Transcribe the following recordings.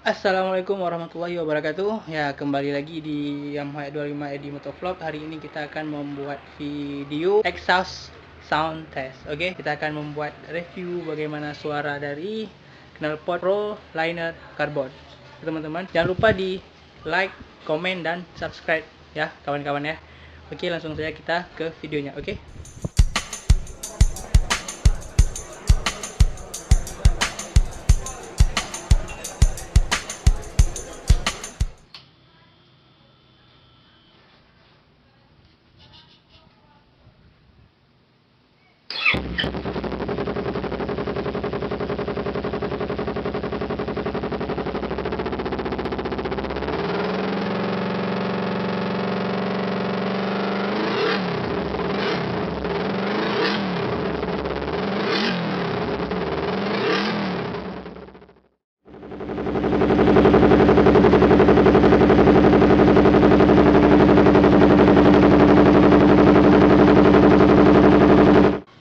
Assalamualaikum warahmatullahi wabarakatuh. Ya, kembali lagi di Yamaha 25 Edi Motovlog. Hari ini kita akan membuat video exhaust sound test. Oke, kita akan membuat review bagaimana suara dari knalpot Pro Liner Carbon. Teman-teman, jangan lupa di like, komen, dan subscribe ya, kawan-kawan ya. Oke, langsung saja kita ke videonya. Oke.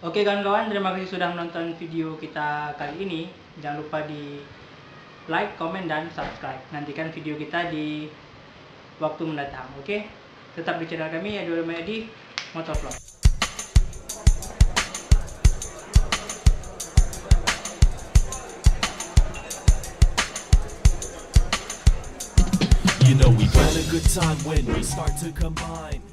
Oke kawan-kawan, terima kasih sudah menonton video kita kali ini. Jangan lupa di like, komen, dan subscribe. Nantikan video kita di waktu mendatang. Oke, tetap di channel kami ya, 25 Edi Motovlog. You know we've had a good time when we start to combine.